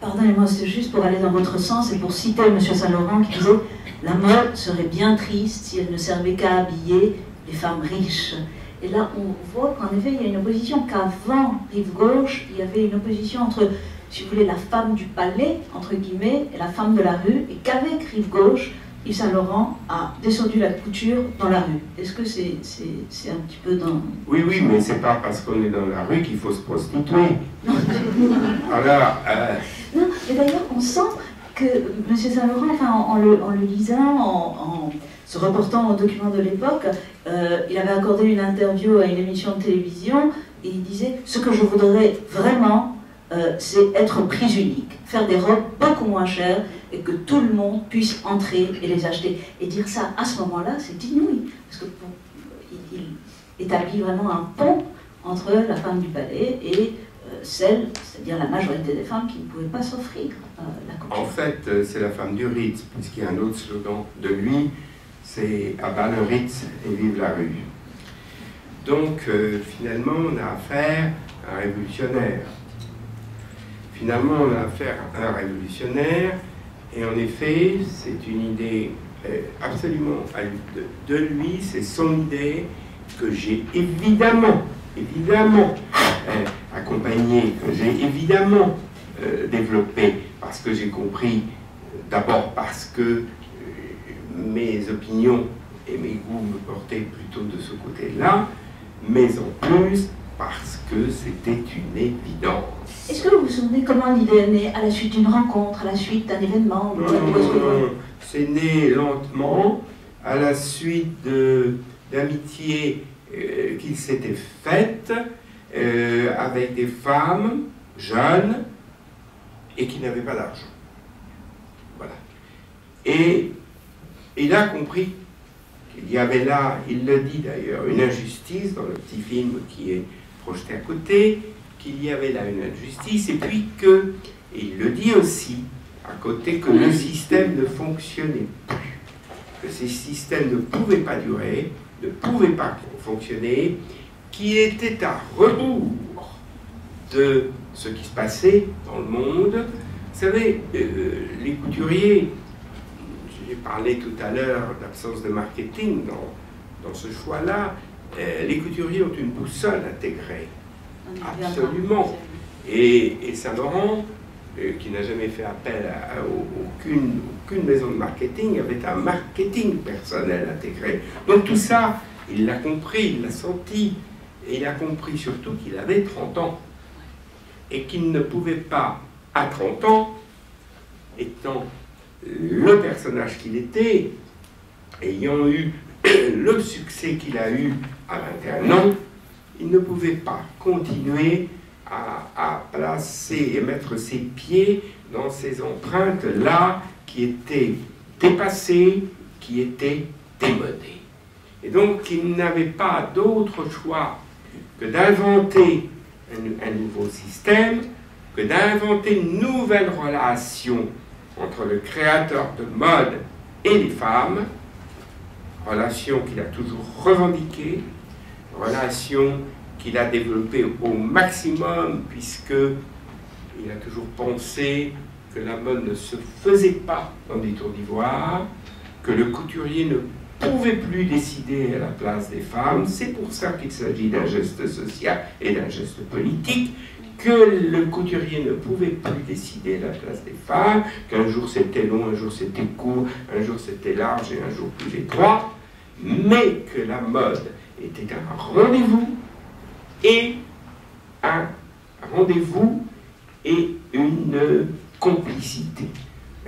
pardonnez-moi, c'est juste pour aller dans votre sens et pour citer M. Saint-Laurent qui disait « La mode serait bien triste si elle ne servait qu'à habiller les femmes riches ». Et là, on voit qu'en effet, il y a une opposition, qu'avant Rive Gauche, il y avait une opposition entre, si vous voulez, la femme du palais, entre guillemets, et la femme de la rue, et qu'avec Rive Gauche, Yves Saint-Laurent a descendu la couture dans la rue. Est-ce que c'est un petit peu dans... Oui, oui, mais c'est pas parce qu'on est dans la rue qu'il faut se prostituer. Alors... Non, mais d'ailleurs, on sent que M. Saint-Laurent, enfin, en le lisant, en se reportant aux documents de l'époque, il avait accordé une interview à une émission de télévision, et il disait « Ce que je voudrais vraiment, c'est être prix unique, faire des robes beaucoup moins chères et que tout le monde puisse entrer et les acheter. » Et dire ça à ce moment-là, c'est inouï, parce qu'il établit vraiment un pont entre la femme du palais et celle, c'est-à-dire la majorité des femmes qui ne pouvaient pas s'offrir la couture. En fait, c'est la femme du Ritz, puisqu'il y a un autre slogan de lui, c'est « À bas le Ritz et vive la rue ». Donc, finalement, on a affaire à un révolutionnaire. Finalement, on a affaire à un révolutionnaire, et en effet, c'est une idée absolument de lui, c'est son idée que j'ai évidemment accompagnée, que j'ai évidemment développée, parce que j'ai compris, d'abord parce que mes opinions et mes goûts me portaient plutôt de ce côté-là, mais en plus parce que c'était une évidence. Est-ce que vous vous souvenez comment l'idée est née? À la suite d'une rencontre, à la suite d'un événement? Non, c'est né lentement, à la suite d'amitiés qu'il s'était faites avec des femmes jeunes et qui n'avaient pas d'argent. Voilà. Et il a compris qu'il y avait là, il le dit d'ailleurs, une injustice dans le petit film qui est projeté à côté, qu'il y avait là une injustice, et puis que, et il le dit aussi, à côté, que le système ne fonctionnait plus, que ces systèmes ne pouvaient pas durer, ne pouvaient pas fonctionner, qui était à rebours de ce qui se passait dans le monde. Vous savez, les couturiers, j'ai parlé tout à l'heure d'absence de marketing dans ce choix-là, les couturiers ont une boussole intégrée. Absolument. Et Saint-Laurent, qui n'a jamais fait appel à aucune maison de marketing, avait un marketing personnel intégré. Donc tout ça, il l'a compris, il l'a senti, et il a compris surtout qu'il avait 30 ans. Et qu'il ne pouvait pas, à 30 ans, étant le personnage qu'il était, ayant eu le succès qu'il a eu à 21 ans, il ne pouvait pas continuer à placer et mettre ses pieds dans ces empreintes-là qui étaient dépassées, qui étaient démodées. Et donc, il n'avait pas d'autre choix que d'inventer un nouveau système, que d'inventer une nouvelle relation entre le créateur de mode et les femmes, relation qu'il a toujours revendiquée, relation qu'il a développée au maximum, puisqu'il a toujours pensé que la mode ne se faisait pas dans des tours d'ivoire, que le couturier ne pouvait plus décider à la place des femmes. C'est pour ça qu'il s'agit d'un geste social et d'un geste politique, que le couturier ne pouvait plus décider à la place des femmes, qu'un jour c'était long, un jour c'était court, un jour c'était large et un jour plus étroit, mais que la mode était un rendez-vous et une complicité.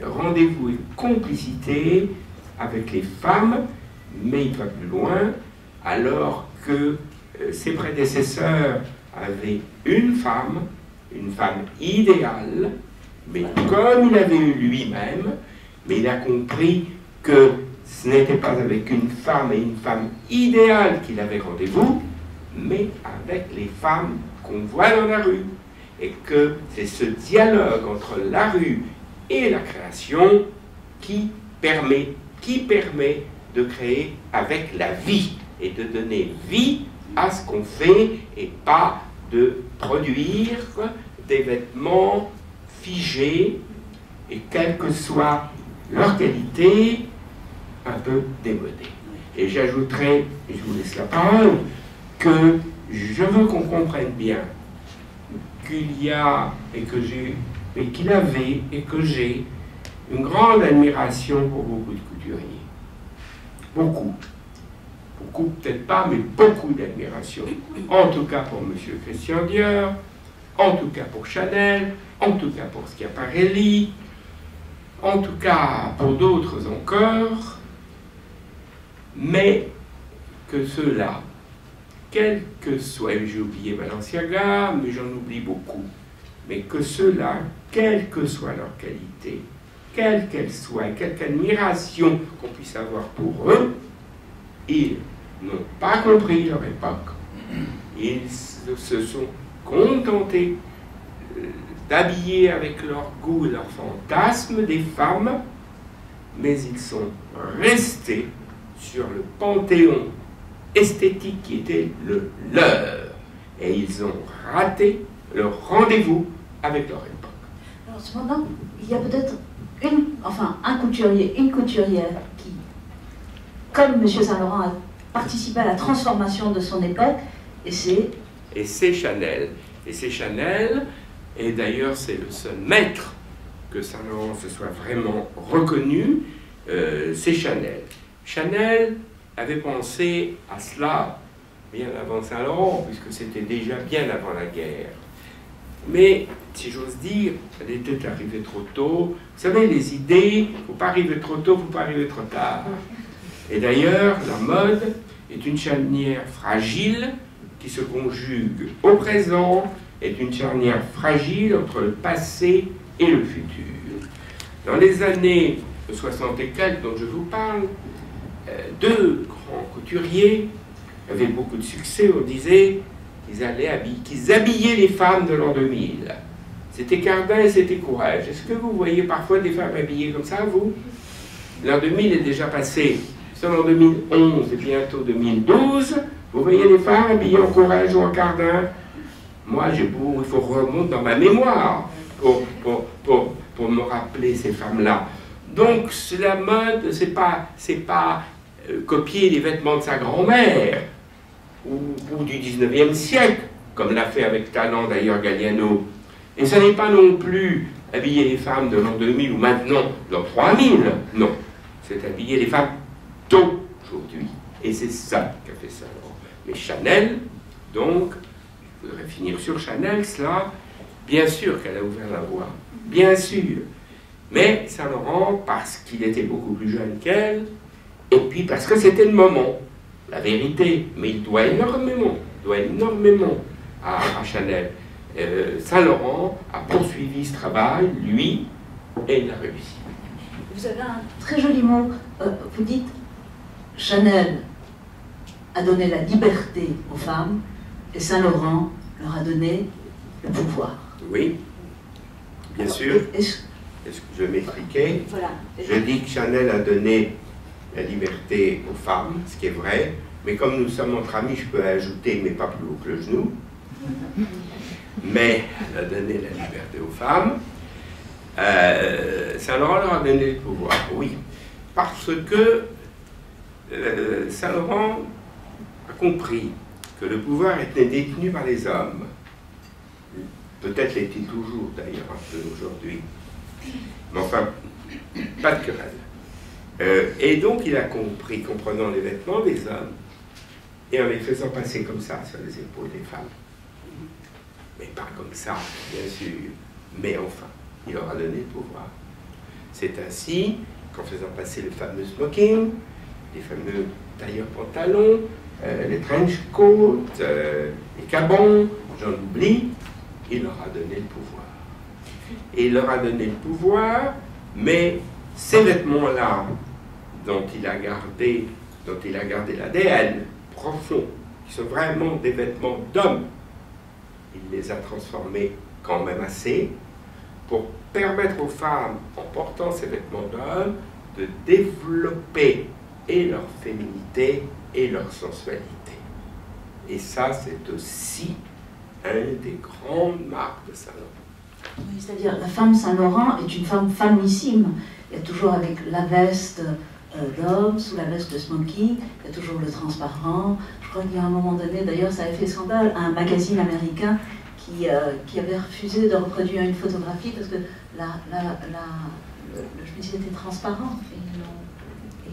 Rendez-vous et complicité avec les femmes, mais il va plus loin, alors que ses prédécesseurs avaient une femme idéale, mais comme il avait eu lui-même, mais il a compris que ce n'était pas avec une femme et une femme idéale qu'il avait rendez-vous, mais avec les femmes qu'on voit dans la rue. Et que c'est ce dialogue entre la rue et la création qui permet de créer avec la vie et de donner vie à ce qu'on fait et pas de produire des vêtements figées et quelle que soit leur qualité, un peu démodées. Et j'ajouterai, et je vous laisse la parole, que je veux qu'on comprenne bien qu'il y a, et que j'ai, et qu'il avait, et que j'ai une grande admiration pour beaucoup de couturiers. Beaucoup. Beaucoup, peut-être pas, mais beaucoup d'admiration. En tout cas pour M. Christian Dior, en tout cas pour Chanel, en tout cas pour Schiaparelli, en tout cas pour d'autres encore, mais que ceux-là, quel que soit, j'ai oublié Balenciaga, mais j'en oublie beaucoup, mais que ceux-là, quelle que soit leur qualité, quelle qu'elle soit, quelque admiration qu'on puisse avoir pour eux, ils n'ont pas compris leur époque. Ils se sont contentés d'habiller avec leur goût et leur fantasme des femmes, mais ils sont restés sur le panthéon esthétique qui était le leur. Et ils ont raté leur rendez-vous avec leur époque. Alors cependant, il y a peut-être un couturier, une couturière qui, comme M. Saint-Laurent, a participé à la transformation de son époque, et c'est Chanel. Et c'est Chanel, et d'ailleurs c'est le seul maître que Saint-Laurent se soit vraiment reconnu, c'est Chanel. Chanel avait pensé à cela bien avant Saint-Laurent, puisque c'était déjà bien avant la guerre. Mais, si j'ose dire, elle était arrivée trop tôt. Vous savez, les idées, il ne faut pas arriver trop tôt, il ne faut pas arriver trop tard. Et d'ailleurs, la mode est une charnière fragile qui se conjugue au présent, est une charnière fragile entre le passé et le futur. Dans les années 60 et quelques dont je vous parle, deux grands couturiers avaient beaucoup de succès. On disait qu'ils habillaient les femmes de l'an 2000. C'était Cardin et c'était Courrèges. Est-ce que vous voyez parfois des femmes habillées comme ça, vous? L'an 2000 est déjà passé. C'est en 2011 et bientôt 2012. Vous voyez les femmes habillées en Courrèges ou en Cardin? Moi, il faut remonter dans ma mémoire pour me rappeler ces femmes-là. Donc, la mode, c'est pas copier les vêtements de sa grand-mère ou du 19e siècle, comme l'a fait avec talent d'ailleurs Galliano. Et ce n'est pas non plus habiller les femmes de l'an 2000 ou maintenant l'an 3000, non. C'est habiller les femmes d'aujourd'hui. Et c'est ça qu'a fait Saint-Laurent. Mais Chanel, donc, je voudrais finir sur Chanel, cela, bien sûr qu'elle a ouvert la voie, bien sûr. Mais Saint-Laurent, parce qu'il était beaucoup plus jeune qu'elle, et puis parce que c'était le moment, la vérité. Mais il doit énormément à Chanel. Saint-Laurent a poursuivi ce travail, lui, et il a réussi. Vous avez un très joli mot. Vous dites, Chanel a donné la liberté aux femmes, et Saint-Laurent leur a donné le pouvoir. Oui, bien sûr. Est-ce que je vais m'expliquer? Voilà. Je dis que Chanel a donné la liberté aux femmes, ce qui est vrai, mais comme nous sommes entre amis, je peux ajouter, mais pas plus haut que le genou. Mais elle a donné la liberté aux femmes. Saint-Laurent leur a donné le pouvoir, oui. Parce que Saint-Laurent a compris que le pouvoir était détenu par les hommes. Peut-être l'est-il toujours, d'ailleurs, un peu aujourd'hui. Mais enfin, pas de querelle. Et donc, il a compris, comprenant les vêtements des hommes, et en les faisant passer comme ça sur les épaules des femmes. Mais pas comme ça, bien sûr. Mais enfin, il leur a donné le pouvoir. C'est ainsi qu'en faisant passer le fameux smoking, les fameux tailleurs pantalons, les trench coats, les cabons, j'en oublie, il leur a donné le pouvoir. Et il leur a donné le pouvoir, mais ces vêtements-là, dont il a gardé l'ADN profond, qui sont vraiment des vêtements d'hommes, il les a transformés quand même assez pour permettre aux femmes, en portant ces vêtements d'hommes, de développer et leur féminité et leur sensualité. Et ça, c'est aussi une des grandes marques de Saint-Laurent. Oui, c'est-à-dire la femme Saint-Laurent est une femme femmeissime. Il y a toujours avec la veste d'homme, sous la veste de smoking, il y a toujours le transparent. Je crois qu'il y a un moment donné, d'ailleurs ça avait fait scandale, un magazine américain qui avait refusé de reproduire une photographie parce que le chemise était transparent.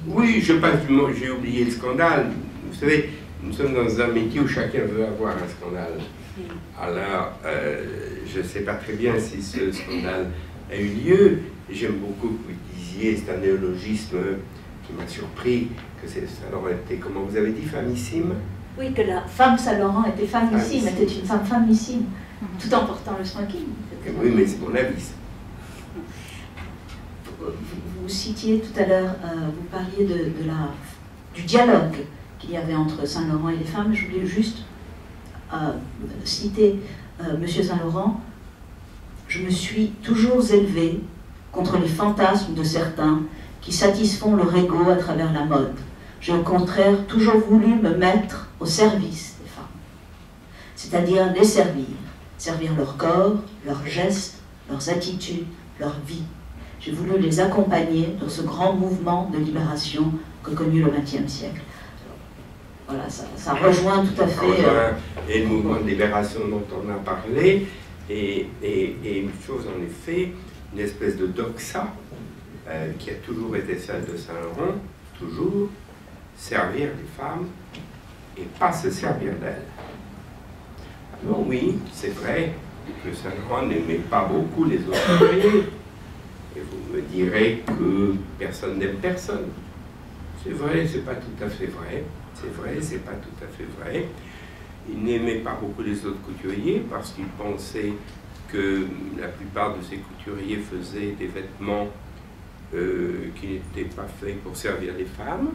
Oui, j'ai oublié le scandale. Vous savez, nous sommes dans un métier où chacun veut avoir un scandale. Alors, je ne sais pas très bien si ce scandale a eu lieu. J'aime beaucoup que vous disiez, c'est un néologisme qui m'a surpris, que Saint-Laurent était, comment vous avez dit, femmeissime? Oui, que la femme Saint-Laurent était femmeissime, était une femme femmeissime, tout en portant le smoking. Oui, mais c'est mon avis. Vous citiez tout à l'heure, vous parliez du dialogue qu'il y avait entre Saint-Laurent et les femmes. Je voulais juste citer Monsieur Saint-Laurent. Je me suis toujours élevée contre les fantasmes de certains qui satisfont leur ego à travers la mode. J'ai au contraire toujours voulu me mettre au service des femmes, c'est-à-dire les servir leur corps, leurs gestes, leurs attitudes, leur vie. J'ai voulu les accompagner dans ce grand mouvement de libération que connut le XXe siècle. Voilà, ça rejoint tout à fait... Et le mouvement de libération dont on a parlé, et une chose en effet, une espèce de doxa, qui a toujours été celle de Saint-Laurent, toujours, servir les femmes et pas se servir d'elles. Alors oui, c'est vrai que Saint-Laurent n'aimait pas beaucoup les autres ouvriers. Et vous me direz que personne n'aime personne. C'est vrai, c'est pas tout à fait vrai. C'est vrai, c'est pas tout à fait vrai. Il n'aimait pas beaucoup les autres couturiers parce qu'il pensait que la plupart de ces couturiers faisaient des vêtements qui n'étaient pas faits pour servir les femmes,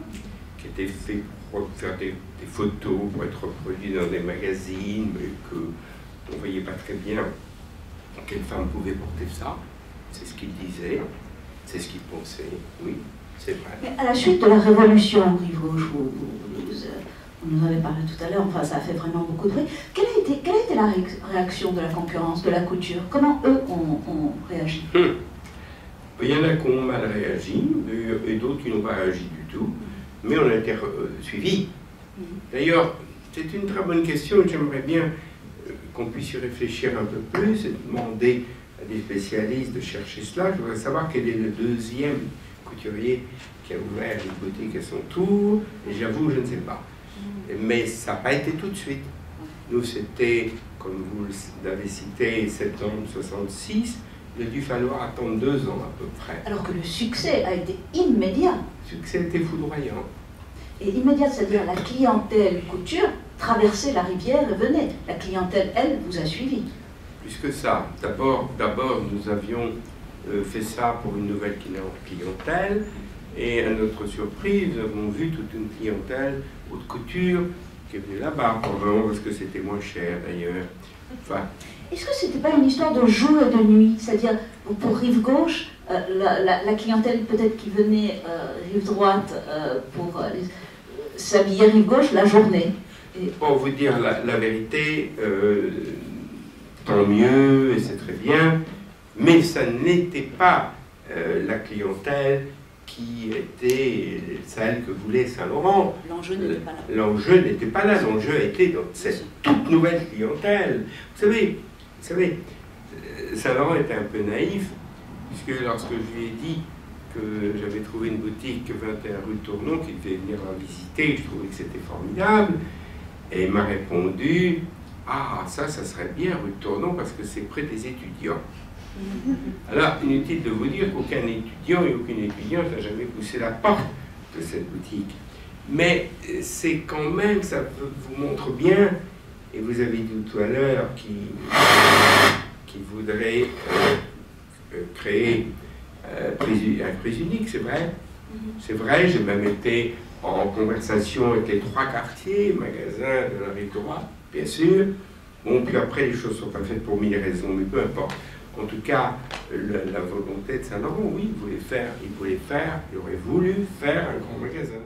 qui étaient faits pour faire des photos, pour être reproduits dans des magazines, mais qu'on ne voyait pas très bien quelle femme pouvait porter ça. C'est ce qu'il disait, c'est ce qu'il pensait, oui, c'est vrai. Mais à la suite de la révolution, Rive Gauche, vous nous avez parlé tout à l'heure, enfin ça a fait vraiment beaucoup de bruit. Quelle a été la réaction de la concurrence, de la couture? Comment eux ont réagi? Il y en a qui ont mal réagi, et d'autres qui n'ont pas réagi du tout, mais on a été suivis. D'ailleurs, c'est une très bonne question, j'aimerais bien qu'on puisse y réfléchir un peu plus et demander à des spécialistes de chercher cela. Je voudrais savoir quel est le deuxième couturier qui a ouvert une boutique à son tour, et j'avoue, je ne sais pas. Mais ça n'a pas été tout de suite. Nous, c'était, comme vous l'avez cité, septembre 66, il a dû falloir attendre 2 ans à peu près. Alors que le succès a été immédiat. Le succès était foudroyant. Et immédiat, c'est-à-dire la clientèle couture traversait la rivière et venait. La clientèle, elle, vous a suivi. Plus que ça. D'abord, nous avions fait ça pour une nouvelle clientèle, et à notre surprise, nous avons vu toute une clientèle haute couture qui est venue là-bas, probablement parce que c'était moins cher d'ailleurs. Enfin, est-ce que c'était pas une histoire de jour et de nuit? C'est-à-dire, pour Rive Gauche, la clientèle peut-être qui venait Rive Droite pour s'habiller Rive Gauche la journée. Et... Pour vous dire la vérité, tant mieux, et c'est très bien, mais ça n'était pas la clientèle qui était celle que voulait Saint-Laurent. L'enjeu n'était pas là. L'enjeu n'était pas là, l'enjeu était dans cette toute nouvelle clientèle. Vous savez, Saint-Laurent était un peu naïf, puisque lorsque je lui ai dit que j'avais trouvé une boutique 21 rue Tournon, qu'il devait venir la visiter, je trouvais que c'était formidable, et il m'a répondu: ah, ça serait bien rue Tournon parce que c'est près des étudiants. Alors, inutile de vous dire qu'aucun étudiant et aucune étudiante n'a jamais poussé la porte de cette boutique. Mais c'est quand même, ça vous montre bien, et vous avez dit tout à l'heure qui voudrait créer un prix unique, c'est vrai. C'est vrai, j'ai même été en conversation avec les 3 quartiers, magasins de la rive droite, bien sûr. Bon, puis après, les choses ne sont pas faites pour 1000 raisons, mais peu importe. En tout cas, la volonté de Saint-Laurent, oui, il aurait voulu faire un grand magasin.